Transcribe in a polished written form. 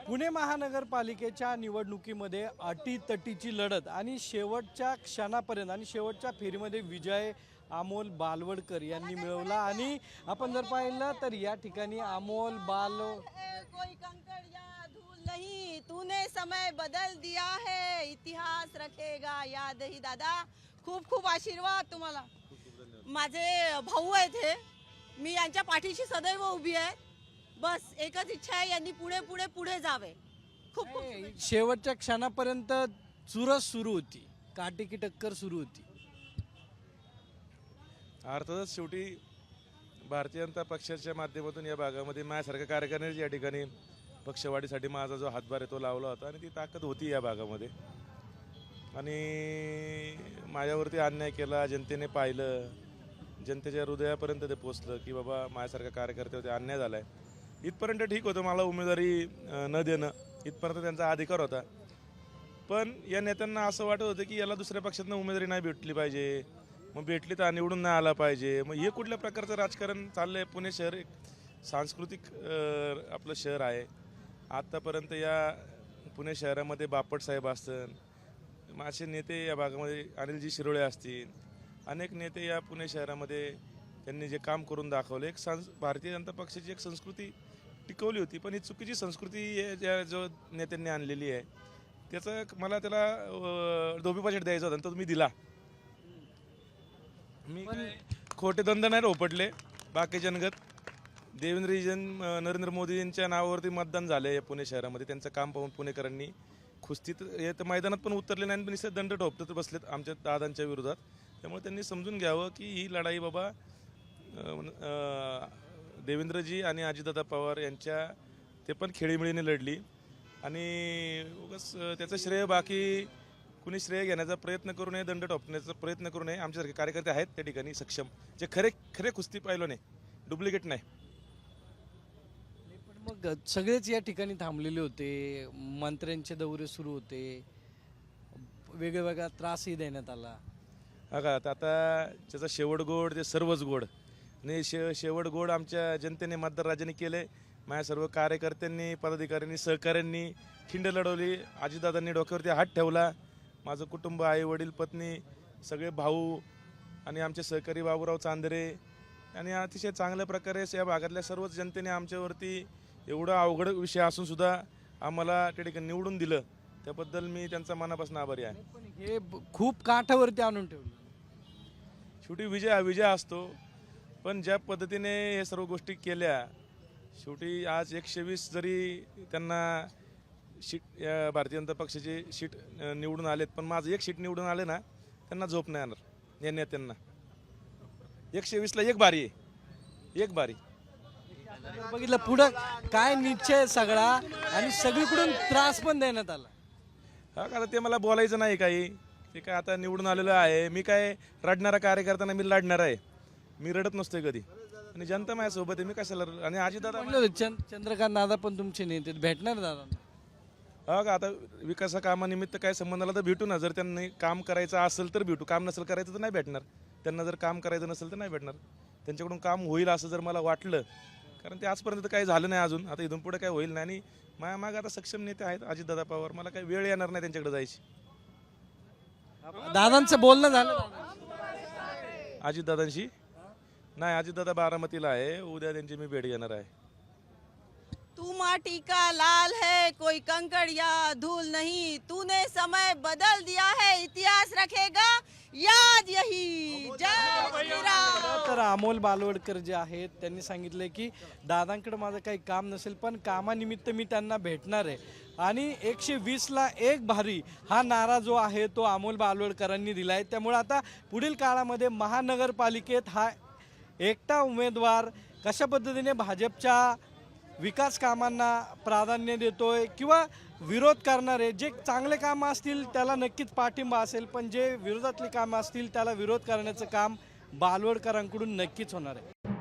पुणे महानगरपालिकेच्या निवडणुकीमध्ये अटीतटीची लढत आणि शेवटच्या क्षणापर्यंत आणि शेवटच्या फेरीमध्ये विजय अमोल बालवडकर यांनी मिळवला। आणि आपण जर पाहिलं तर या ठिकाणी अमोल कोई कंकड़ या धूल नहीं, तूने समय बदल दिया है, इतिहास रखेगा याद ही। दादा खूप खूप आशीर्वाद तुम्हाला। माझे भाऊ आहेत हे, मी यांच्या पाठीशी सदैव उभी आहे। बस एकच इच्छा आहे, यांनी पुढे पुढे पुढे जावे। खूप खूप शेवटच्या क्षणापर्यंत चुरस सुरू होती, काटे की टक्कर सुरू होती। अर्थातच शेवटी भारतीय जनता पक्षाच्या माध्यमातून या भागामध्ये माझ्यासारख्या कार्यकर्त्यांनी या ठिकाणी पक्षवाढीसाठी माझा जो हातभार आहे तो लावला होता आणि ती ताकद होती या भागामध्ये। आणि माझ्यावरती अन्याय केला, जनतेने पाहिलं, जनतेच्या हृदयापर्यंत ते पोचलं की बाबा माझ्यासारख्या कार्यकर्त्यावरती अन्याय झाला आहे। इथपर्यंत ठीक होतं, मला उमेदवारी न देणं इथपर्यंत त्यांचा अधिकार होता। पण या नेत्यांना असं वाटत होतं की याला दुसऱ्या पक्षातनं उमेदवारी नाही भेटली पाहिजे, मग भेटली तर निवडून नाही आला पाहिजे। मग हे कुठल्या प्रकारचं राजकारण चाललं आहे? पुणे शहर एक सांस्कृतिक आपलं शहर आहे। आत्तापर्यंत या पुणे शहरामध्ये बापट साहेब असतील, माझे नेते या भागामध्ये अनिलजी शिरोळे असतील, अनेक नेते या पुणे शहरामध्ये त्यांनी जे काम करून दाखवलं, एक भारतीय जनता पक्षाची एक संस्कृती टिकवली होती। पण ही चुकीची संस्कृती ज्या जो नेत्यांनी आणलेली आहे त्याचं मला त्याला धोबीपाचट द्यायचा होता, तो मी दिला। मी खोटे द्वंद्व नाही रोपटले। बाकी जनगत देवेंद्रजी नरेंद्र मोदींच्या नावावरती मतदान झाले पुणे शहरामध्ये, त्यांचं काम पाहून पुणेकरांनी कुस्तीत तर मैदानात पण उतरले नाही, पण निश्चित दंड ठोपत बसलेत आमच्या दादांच्या विरोधात। त्यामुळे त्यांनी समजून घ्यावं की ही लढाई बाबा देवेंद्रजी आणि अजितदादा पवार यांच्या ते पण खेळीमेळीने लढली आणि उगाच त्याचं श्रेय बाकी कुणी श्रेय घेण्याचा प्रयत्न करू नये, दंड ठोपण्याचा प्रयत्न करू नये। आमच्यासारखे कार्यकर्ते आहेत त्या ठिकाणी सक्षम, जे खरे कुस्ती पाहिलं नाही, डुप्लिकेट नाही। पण मग सगळेच या ठिकाणी थांबलेले होते, मंत्र्यांचे दौरे सुरू होते, वेगवेगळा त्रासही देण्यात आला। का आता त्याचा शेवट गोड ते सर्वच गोड आणि शेवट गोड आमच्या जनतेने मतदार राजाने केले। माझ्या सर्व कार्यकर्त्यांनी, पदाधिकाऱ्यांनी, सहकाऱ्यांनी खिंड लढवली। अजितदादांनी डोक्यावरती हात ठेवला। माझं कुटुंब, आई वडील, पत्नी, सगळे भाऊ आणि आमचे सहकारी बाबूराव चांदरे आणि अतिशय चांगल्या प्रकारे या भागातल्या सर्वच जनतेने आमच्यावरती एवढा अवघड विषय असून सुद्धा आम्हाला त्या ठिकाणी निवडून दिलं, त्याबद्दल मी त्यांचा मनापासून आभारी आहे। पण हे खूप काठावरती आणून ठेवलं। शेवटी विजय हा विजय असतो, पण ज्या पद्धतीने हे सर्व गोष्टी केल्या, शेवटी आज 120 जरी त्यांना सीट या भारतीय जनता पक्षाची सीट निवडून आलेत, पण माझं एक सीट निवडून आले ना, त्यांना झोप नाही येणार या नेत्यांना। 120ला एक बारी आहे, एक बारी। बघितलं पुढं काय निश्चय सगळा आणि सगळीकडून त्रास पण देण्यात आला। हा का, ते मला बोलायचं नाही काही, ते काय आता निवडून आलेलं आहे। मी काय रडणारा कार्यकर्ता नाही, मी लढणार आहे, मी रडत नसतोय कधी आणि जनता माझ्यासोबत आहे, मी कशाला। आणि अजितदादा चंद्रकांत दादा पण तुमचे नेते भेटणार दादा? हा का, आता विकासा कामानिमित्त काय संबंध आला तर भेटू ना। जर त्यांनी काम करायचं असेल तर भेटू, काम नसेल करायचं तर नाही भेटणार। त्यांना जर काम करायचं नसेल तर नाही भेटणार। त्यांच्याकडून काम होईल असं जर मला वाटलं, कारण ते आजपर्यंत काही झालं नाही अजून, आता इथून पुढे काही होईल नाही। आणि माझ्या मागे आता सक्षम नेते आहेत अजितदादा पवार, मला काही वेळ येणार नाही त्यांच्याकडे जायची। दादांचं बोलणं झालं अजितदादांशी? नाही, अजितदादा बारामतीला आहे, उद्या त्यांची मी भेट घेणार आहे। तू माटी का लाल है, कोई कंकड़ या धूल नहीं, तूने समय बदल दिया है, इतिहास रखेगा याद यही। जय श्री राम। तर अमोल बालवडकर जे आहेत त्यांनी सांगितले की दादांकडे माझं काही काम नसेल, पण कामानिमित्त मी त्यांना भेटणार आहे। आणि 120ला एक भारी हा नारा जो आहे तो अमोल बालवडकरांनी दिला आहे। त्यामुळे आता पुढील काळामध्ये महानगरपालिकेत हा एकटा उमेदवार कशा पद्धतीने भाजपच्या विकास कामांना प्राधान्य देतोय किंवा विरोध करणारे, जे चांगले कामं असतील त्याला नक्कीच पाठिंबा असेल, पण जे विरोधातली कामं असतील त्याला विरोध करण्याचं काम बालवडकरांकडून नक्कीच होणार आहे।